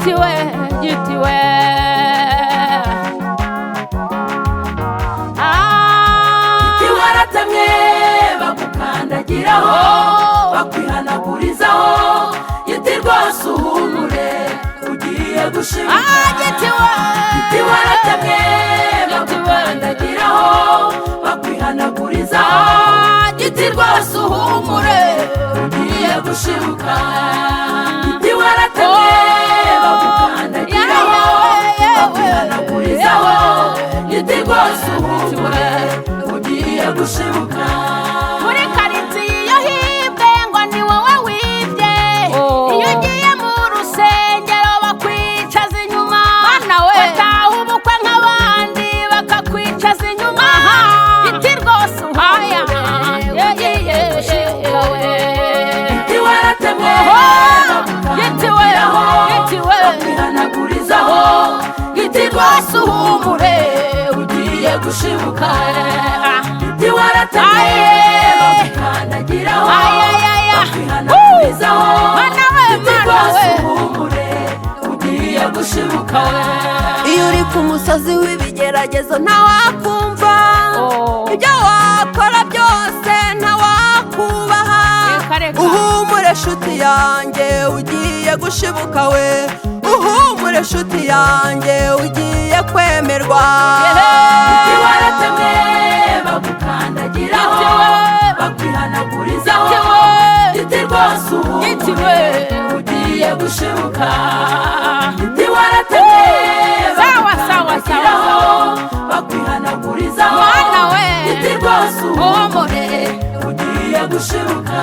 gitiwe gitiwe giti waratemwe bagukandagiraho bakwihanagurizaho giti rwose uhumure ugiye gushibuka giti waratemwe bagukandagiraho bakwihanagurizaho giti rwose uhumure ugiye gushibuka giti waratemwe bagukandagiraho bakwihanagurizaho giti rwose uhumure ugiye gushibuka muri karitsiye iyo hibwe ngo ni wowe wibye iyo ugiye mu rusengero bakwicaza inyuma bataha ubukwe nk'abandi bakakwicaza inyuma giti rwose uhaya ugiye gushibuka we giti waratemwe bagukandagiraho bakwihanagurizaho giti rwose uhumure ugiye gushibuka giti waratemwe bagukandagiraho bakwihanagurizaho giti rwose uhumure ugiye gushibuka iyo uri ku musozi w'ibigeragezo ntawakumva ibyo wakora byose ntawakubaha uhumure nshuti yanjye ugiye gushibuka we uhumure nshuti yanjye ugiye kwemerwa giti waratemwe bagukandagiraho bakwihanagurizaho giti rwose uhumure ugiye gushibuka giti waratemwe bakukandagiraho bakwihanagurizaho giti rwose uhumure ugiye gushibuka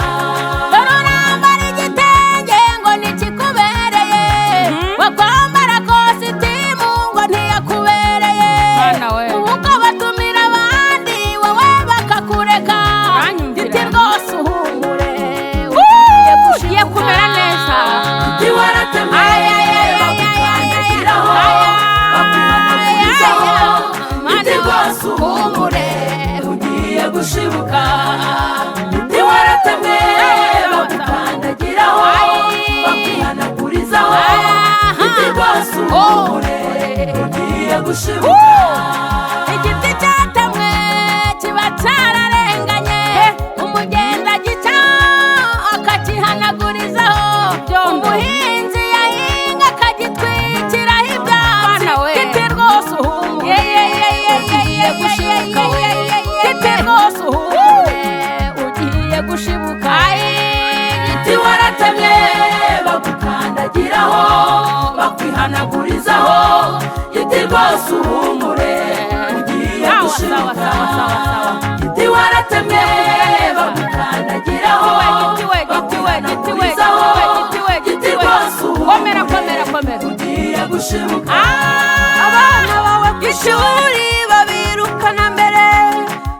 urambara igitenge ngo nikikubereye wakwambara kositimu ngo ntiyakubereye ubwo batumira abandi wowe bakakureka giti rwose uhumure ugiye kumera neza giti waratemwe bakukandagiraho bakwihanagurizaho giti rwose uhumure ugiye gushibuka giti waratemwe bakukandagiraho bakwihanagurizaho giti rwose uhumure ugiye gushibuka igiti cyatemwe kiba cyararenganye umugenzi agica akakihanagurizaho umuhinzi yahinga akagitwikiraho ibyatsi giti rwose uhumure ugiye gushibuka giti rwose uhumure ugiye gushibuka giti waratemwe bagukandagiraho bakwihanagurizaho giti rwose uhumure ugiye gushibuka giti waratemwe bagukandagiraho bakwihanagurizaho giti rwose uhumure ugiye gushibuka abana bawe ku ishuri babirukana mbere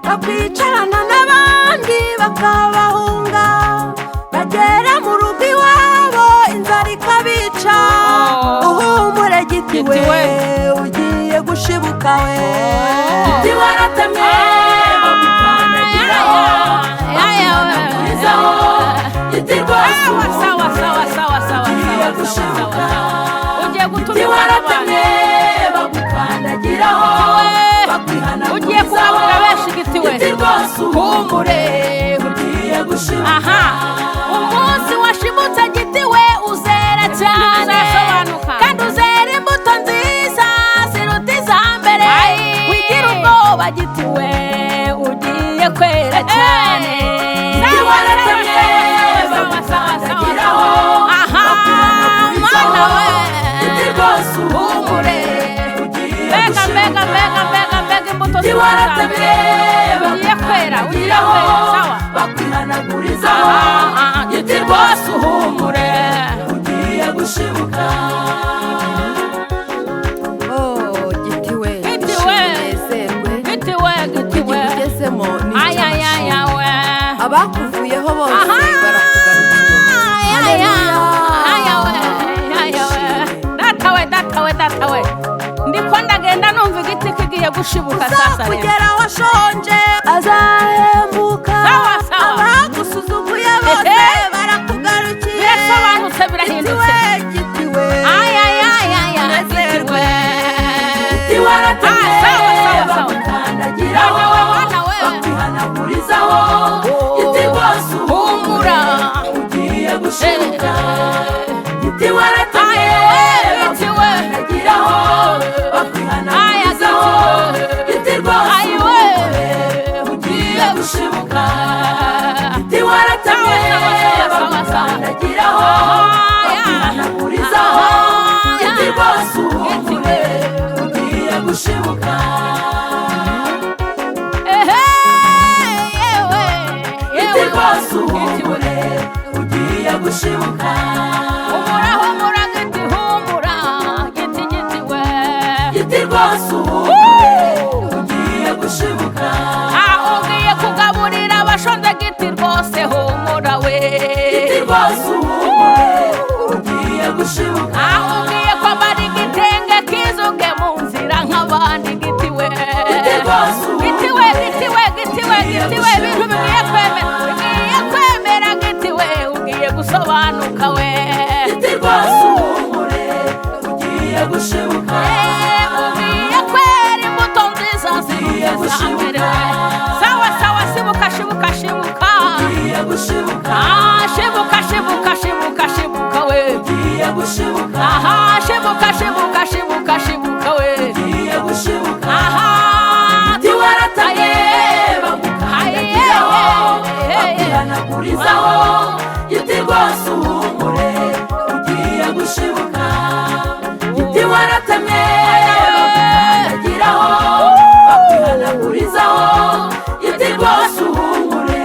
bakwicarana n'abandi bakabahunga bagera mu rugo iwabo inzara ikabica uhumure giti we ugiye gushibuka we giti waratemwe bagukandagiraho bakwihanagurizaho giti rwose ugiye gushibuka giti waratemwe bagukandagiraho ugiye kugaburira benshi giti we giti rwose uhumure ugiye gushibuka umunsi washibutse giti we uzera cyane kandi uzera imbuto nziza ziruta iza mbere wigira ubwoba giti we ugiye kwera cyane giti waratemwe bagukandagiraho bakwihanagurizaho giti rwose uhumure ugiye gushibuka imbuto giti waratemwe bakwihanaguraho bakwihanagurizaho giti rwose uhumure ugiye gushibuka giti we giti we giti we giti we ugezemo ayayayawe abakuvuyeho bose barakugarukira datawe ndiko ndagenda numva igiti kigiye gushibuka sasa rero kugera washonje azahembuka abagusuzuguye bose barakugarukira birasobanutse birahindutse giti we giti waratemye bakandagiraho bakwihanagurizaho giti rwose uhumura ugiye gushibuka giti waratemye bakandagiraho bakwihanagurizaho giti rwose uhumure ugiye gushibuka giti waratemye bakandagiraho bakwihanagurizaho giti rwose uhumure ugiye gushibuka giti rwose uhumure ugiye gushibuka humura humura giti humura giti giti we giti rwose uhumure ugiye gushibuka ugiye kugaburira abashonje giti rwose humura we giti rwose uhumure ugiye gushibuka ugiye kwambara igitenge kizuge mu nzira nk'abandi giti we giti rwose giti we giti we giti we giti we ibintu bigiye kwemera giti we ugiye gusobanuka we giti rwose uhumure ugiye gushibuka ugiye kwera imbuto nziza zigeza mbere we sawa sawa shibuka shibuka shibuka ugiye gushibuka shibuka shibuka shibuka shibuka we ugiye gushibuka shibuka shibuka shibuka shibuka we ugiye gushibuka aha giti waratemye bakandagiraho bakwihanagurizaho giti rwose uhumure ugiye gushibuka giti waratemye bakandagiraho bakwihanagurizaho giti rwose uhumure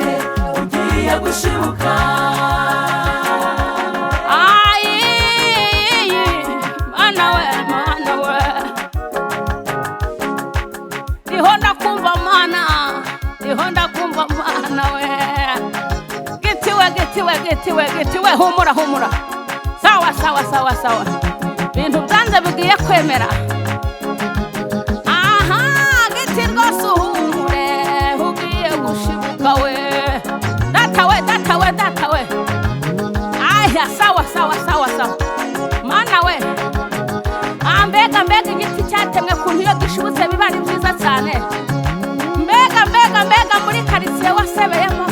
ugiye gushibuka mana we ndiho ndakumva mana we giti we humura humura sawa sawa sawa sawa bintu byanze bigiye kwemera aha giti rwose uhumure ugiye gushibuka we data we aya sawa sawa sawa sawa mana we mbega igiti cyatemwe kuntu iyo gishibutse biba ari byiza cyane mbega muri karitsiye wasebeyemo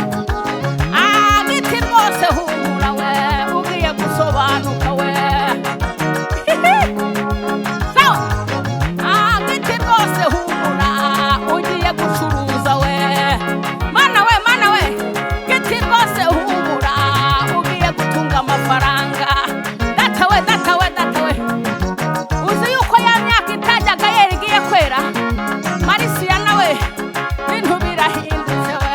giti rwose humura we ugiye gusobanuka we sawa giti rwose humura ugiye gucuruza we mana we giti rwose humura ugiye gutunga amafaranga data we uzi yuko ya myaka itajyaga yera igiye kwera marisiya nawe bintu birahindutse we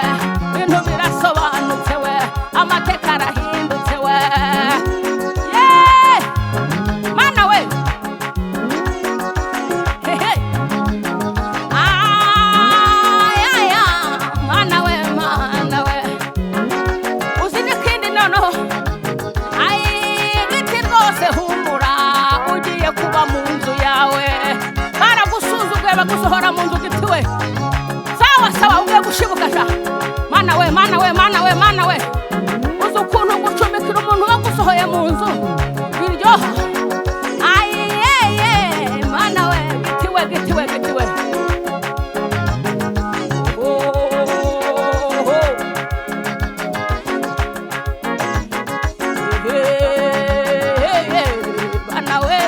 bintu birasobanutse we amateka arahindutse we mana we hehe mana we uzi n'ikindi noneho giti rwose humura ugiye kuba mu nzu yawe baragusuzuguye bagusohora mu nzu giti we sawa ugiye gushibuka sha mana we uzi ukuntu gucumbikira umuntu wagusohoye mu nzu biryoha mana we giti we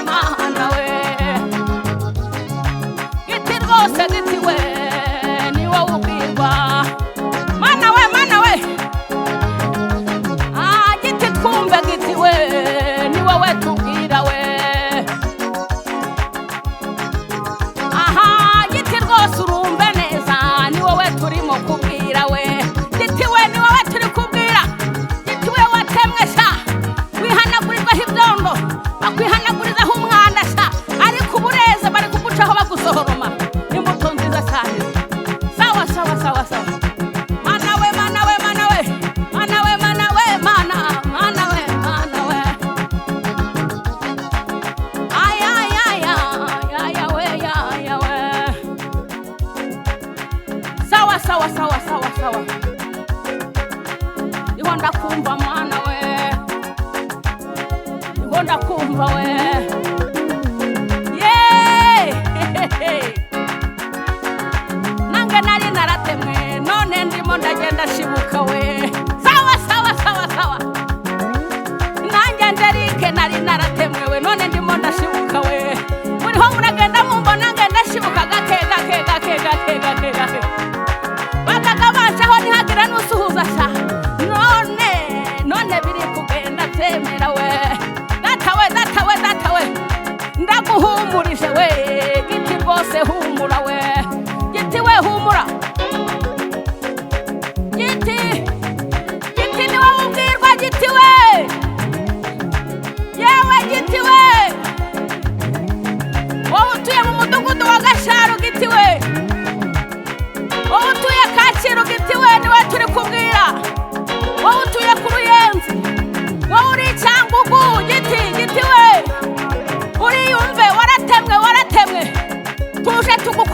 mana we giti rwose giti we ni wowe ubwirwa mana we giti twumve giti we ni wowe tubwira we aha giti rwose urumve neza ni wowe turimo kubwira we giti we ni wowe turi kubwira giti we watemwe sha wihanagurirwaho ibyondo bakwihanagurizaho umwanda sha ariko ubureze bari kugucaho bagusohoroma imbuto nziza cyane sawa mana we sawa iho ndakumva mwana we iho ndakumva we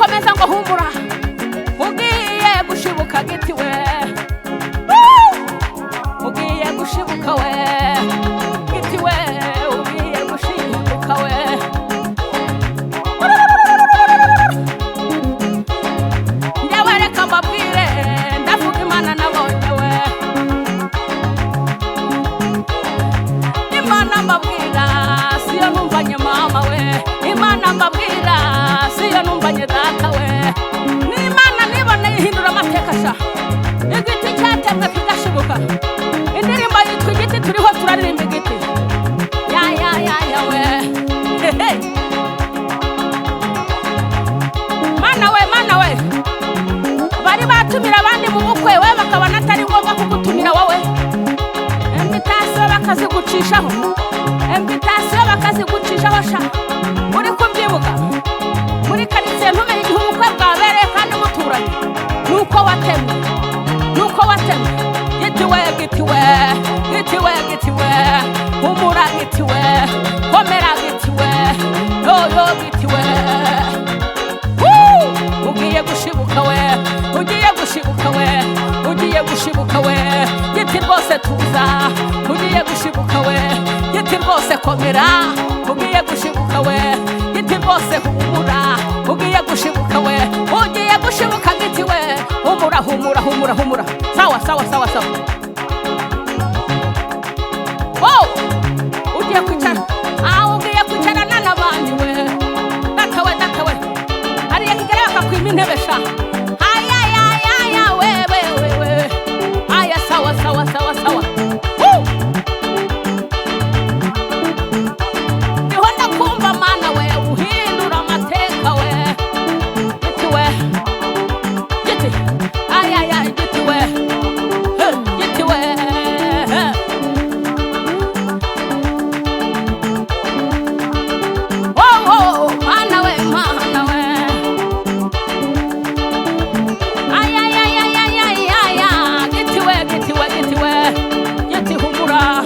komeza ngo humura ugiye gushibuka giti we ugiye gushibuka we giti we ugiye gushibuka we njyewe reka mbabwire ndavuga Imana nabonye we Imana mbabwira siyo numvanye mama we Imana mbabwira siyo numvanye data we ni Imana niboneye ihindura amateka sha igiti cyatemwe kigashibuka indirimbo yitwa igiti turiho turaririmba igiti ya we mana we bari batumira abandi mu bukwe we bakabona atari ngombwa kugutumira wowe invitation bakazigucishaho sha uri kubyibuka muri karitsiye ntumenye igihe ubukwe bwabereye kandi muturanye nuko watemwe giti we humura giti we komera giti we yoyo giti we ugiye gushibuka we giti rwose tuza ugiye gushibuka we giti rwose komera ugiye gushibuka we giti rwose humura ugiye gushibuka we ugiye gushibuka giti we humura sawa ugiye kwicara ugiye kwicarana n'abandi we data we hariya kigera bakakwima intebe sha we aya sawa niho ndakumva mana we uhindura amateka we giti we giti giti we mana we giti humura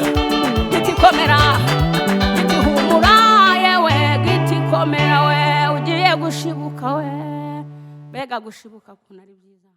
giti komera giti humura yewe giti komera we ugiye gushibuka we mbega gushibuka kunari byiza